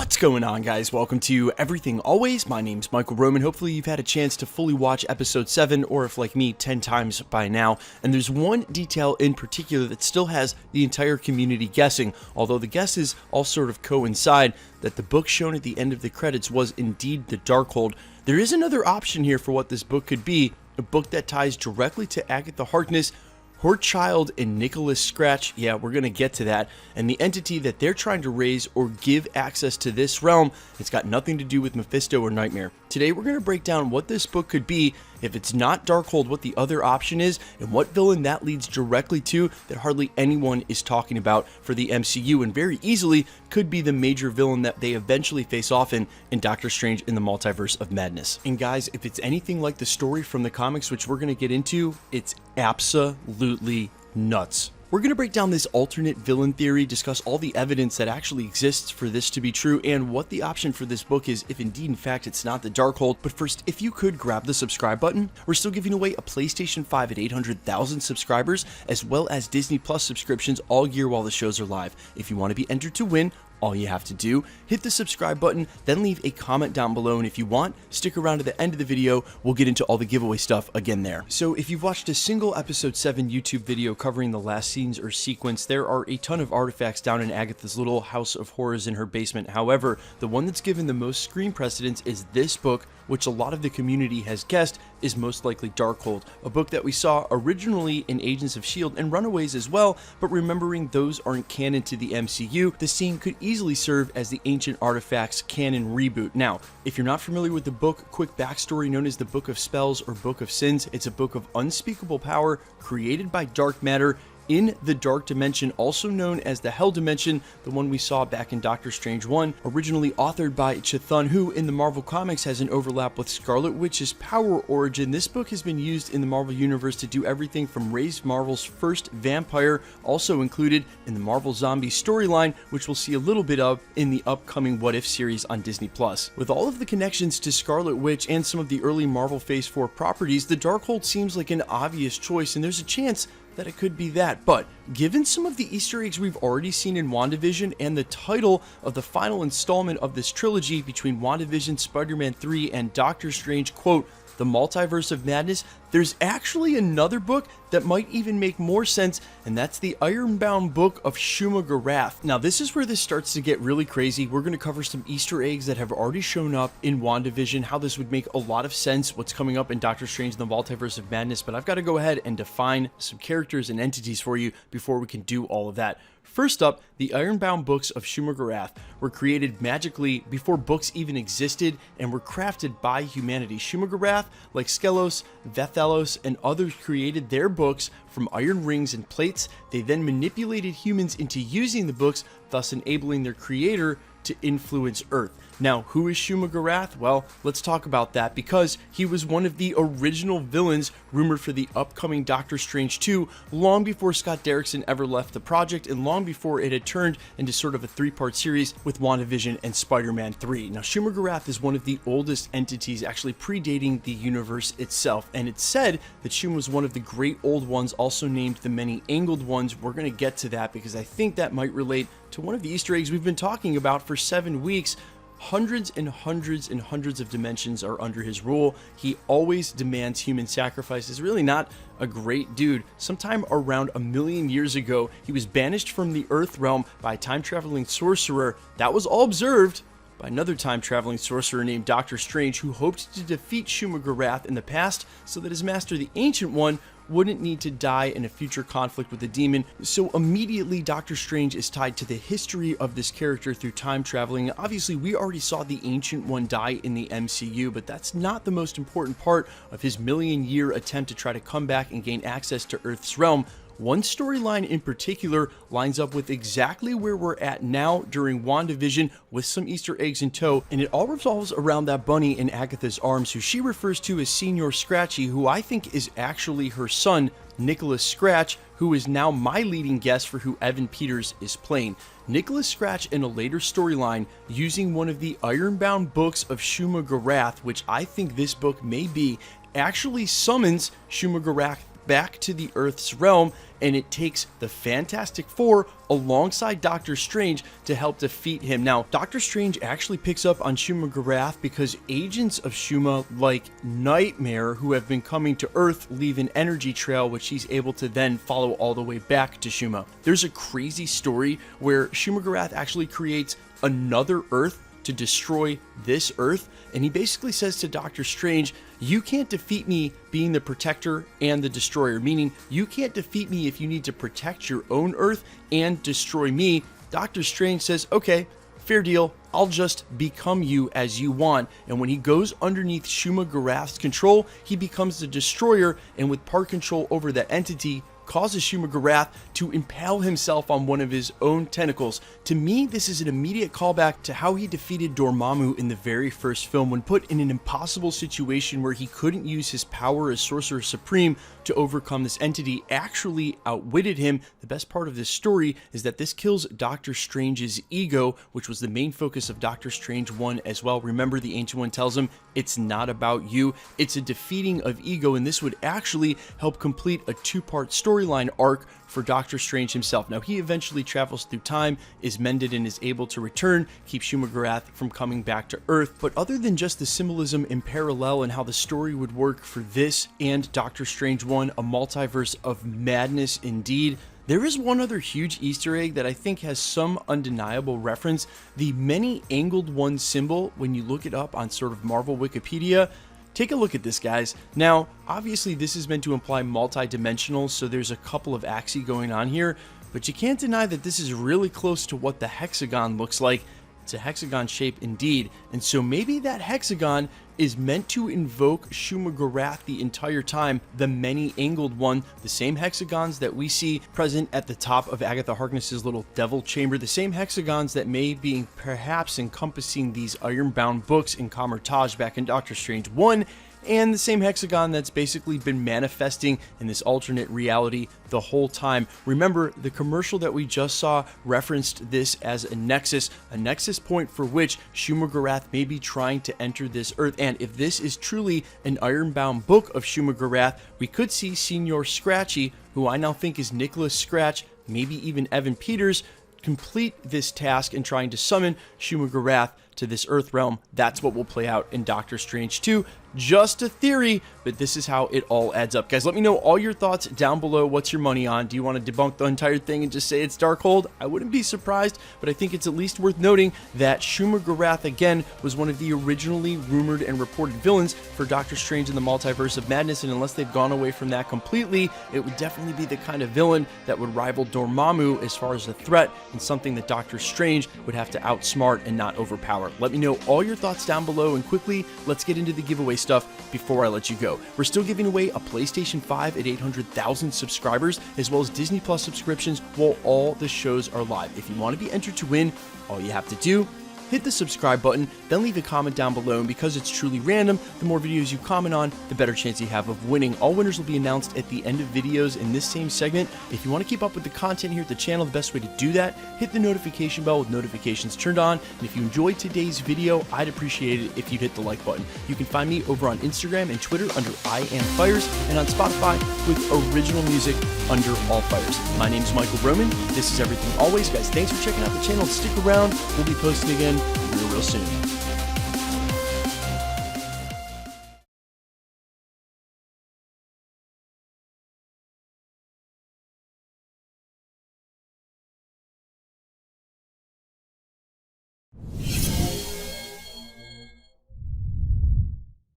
What's going on, guys? Welcome to Everything Always. My name's Michael Roman. Hopefully you've had a chance to fully watch episode 7, or if like me, 10 times by now. And there's one detail in particular that still has the entire community guessing, although the guesses all sort of coincide that the book shown at the end of the credits was indeed the Darkhold. There is another option here for what this book could be, a book that ties directly to Agatha Harkness, her child, and Nicholas Scratch. Yeah, we're going to get to that. And the entity that they're trying to raise or give access to this realm, it's got nothing to do with Mephisto or Nightmare. Today, we're going to break down what this book could be. If it's not Darkhold, what the other option is, and what villain that leads directly to that hardly anyone is talking about for the MCU, and very easily could be the major villain that they eventually face off in Doctor Strange in the Multiverse of Madness. And guys, if it's anything like the story from the comics, which we're going to get into, it's absolutely nuts. We're going to break down this alternate villain theory, discuss all the evidence that actually exists for this to be true, and what the option for this book is if indeed in fact it's not the Darkhold. But first, if you could grab the subscribe button, we're still giving away a PlayStation 5 at 800,000 subscribers, as well as Disney Plus subscriptions all year while the shows are live. If you want to be entered to win, all you have to do, hit the subscribe button, then leave a comment down below, and if you want, stick around to the end of the video. We'll get into all the giveaway stuff again there. So if you've watched a single episode 7 YouTube video covering the last scenes or sequence, there are a ton of artifacts down in Agatha's little house of horrors in her basement. However, the one that's given the most screen precedence is this book, which a lot of the community has guessed is most likely Darkhold, a book that we saw originally in Agents of S.H.I.E.L.D. and Runaways as well, but remembering those aren't canon to the MCU, the scene could easily serve as the Ancient Artifacts canon reboot. Now, if you're not familiar with the book, quick backstory: known as the Book of Spells or Book of Sins, it's a book of unspeakable power created by dark matter in the Dark Dimension, also known as the Hell Dimension, the one we saw back in Doctor Strange 1, originally authored by Chthon, who in the Marvel Comics has an overlap with Scarlet Witch's power origin. This book has been used in the Marvel Universe to do everything from raise Marvel's first vampire, also included in the Marvel Zombie storyline, which we'll see a little bit of in the upcoming What If series on Disney+. With all of the connections to Scarlet Witch and some of the early Marvel Phase 4 properties, the Darkhold seems like an obvious choice, and there's a chance that it could be that. But given some of the Easter eggs we've already seen in WandaVision and the title of the final installment of this trilogy between WandaVision, Spider-Man 3, and Doctor Strange, quote, the Multiverse of Madness, there's actually another book that might even make more sense, and that's the Ironbound book of Shuma-Gorath. Now, this is where this starts to get really crazy. We're going to cover some Easter eggs that have already shown up in WandaVision, how this would make a lot of sense, what's coming up in Doctor Strange and the Multiverse of Madness, but I've got to go ahead and define some characters and entities for you before we can do all of that. First up, the Ironbound books of Shuma-Gorath were created magically before books even existed and were crafted by humanity. Shuma-Gorath, like Skelos, Vethelos, and others, created their books from iron rings and plates. They then manipulated humans into using the books, thus enabling their creator to influence Earth. Now, who is Shuma-Gorath? Well, let's talk about that, because he was one of the original villains rumored for the upcoming Doctor Strange 2, long before Scott Derrickson ever left the project, and long before it had turned into sort of a 3-part series with WandaVision and Spider-Man 3. Now, Shuma-Gorath is one of the oldest entities, actually predating the universe itself, and it's said that Shuma was one of the great old ones, also named the Many-Angled Ones. We're going to get to that because I think that might relate to one of the Easter eggs we've been talking about for 7 weeks. Hundreds and hundreds and hundreds of dimensions are under his rule. He always demands human sacrifice. He's really not a great dude. Sometime around 1 million years ago, he was banished from the Earth realm by a time-traveling sorcerer. That was all observed by another time-traveling sorcerer named Doctor Strange, who hoped to defeat Shuma-Gorath in the past so that his master, the Ancient One, wouldn't need to die in a future conflict with the demon. So immediately Doctor Strange is tied to the history of this character through time traveling. Obviously, we already saw the Ancient One die in the MCU, but that's not the most important part of his million-year attempt to try to come back and gain access to Earth's realm. One storyline in particular lines up with exactly where we're at now during WandaVision, with some Easter eggs in tow, and it all revolves around that bunny in Agatha's arms, who she refers to as Senior Scratchy, who I think is actually her son, Nicholas Scratch, who is now my leading guess for who Evan Peters is playing. Nicholas Scratch, in a later storyline, using one of the Ironbound books of Shuma-Gorath, which I think this book may be, actually summons Shuma-Gorath back to the Earth's realm, and it takes the Fantastic Four alongside Doctor Strange to help defeat him. Now, Doctor Strange actually picks up on Shuma-Gorath because agents of Shuma, like Nightmare, who have been coming to Earth, leave an energy trail which he's able to then follow all the way back to Shuma. There's a crazy story where Shuma-Gorath actually creates another Earth to destroy this Earth, and he basically says to Doctor Strange, you can't defeat me being the protector and the destroyer, meaning you can't defeat me if you need to protect your own Earth and destroy me. Doctor Strange says, okay, fair deal, I'll just become you as you want. And when he goes underneath Shuma-Gorath's control, he becomes the destroyer, and with part control over that entity, causes Shuma-Gorath to impale himself on one of his own tentacles. To me, this is an immediate callback to how he defeated Dormammu in the very first film when put in an impossible situation where he couldn't use his power as Sorcerer Supreme to overcome this entity, actually outwitted him. The best part of this story is that this kills Doctor Strange's ego, which was the main focus of Doctor Strange 1 as well. Remember, the Ancient One tells him, it's not about you, it's a defeating of ego, and this would actually help complete a two-part storyline arc for Doctor Strange himself. Now, he eventually travels through time, is mended, and is able to return, keep Shuma-Gorath from coming back to Earth. But other than just the symbolism in parallel and how the story would work for this and Doctor Strange 1, a multiverse of madness indeed, there is one other huge Easter egg that I think has some undeniable reference. The many-angled one symbol, when you look it up on sort of Marvel Wikipedia, take a look at this, guys. Now, obviously this is meant to imply multi-dimensional, so there's a couple of axes going on here, but you can't deny that this is really close to what the hexagon looks like. It's a hexagon shape indeed, and so maybe that hexagon is meant to invoke Shuma-Gorath the entire time, the many-angled one, the same hexagons that we see present at the top of Agatha Harkness's little devil chamber, the same hexagons that may be perhaps encompassing these ironbound books in Kamar-Taj back in Doctor Strange 1, and the same hexagon that's basically been manifesting in this alternate reality the whole time. Remember, the commercial that we just saw referenced this as a nexus point for which Shuma-Gorath may be trying to enter this Earth. And if this is truly an ironbound book of Shuma-Gorath, we could see Senior Scratchy, who I now think is Nicholas Scratch, maybe even Evan Peters, complete this task in trying to summon Shuma-Gorath to this Earth realm. That's what will play out in Doctor Strange 2. Just a theory, but this is how it all adds up. Guys, let me know all your thoughts down below. What's your money on? Do you want to debunk the entire thing and just say it's Darkhold? I wouldn't be surprised, but I think it's at least worth noting that Shuma-Gorath, again, was one of the originally rumored and reported villains for Doctor Strange in the Multiverse of Madness, and unless they've gone away from that completely, it would definitely be the kind of villain that would rival Dormammu as far as a threat, and something that Doctor Strange would have to outsmart and not overpower. Let me know all your thoughts down below, and quickly, let's get into the giveaway stuff before I let you go. We're still giving away a PlayStation 5 at 800,000 subscribers, as well as Disney Plus subscriptions while all the shows are live. If you want to be entered to win, all you have to do, hit the subscribe button, then leave a comment down below, and because it's truly random, the more videos you comment on, the better chance you have of winning. All winners will be announced at the end of videos in this same segment. If you want to keep up with the content here at the channel, the best way to do that, hit the notification bell with notifications turned on, and if you enjoyed today's video, I'd appreciate it if you'd hit the like button. You can find me over on Instagram and Twitter under I Am Fires, and on Spotify with original music under All Fires. My name is Michael Roman. This is Everything Always. Guys, thanks for checking out the channel. Stick around. We'll be posting again real soon.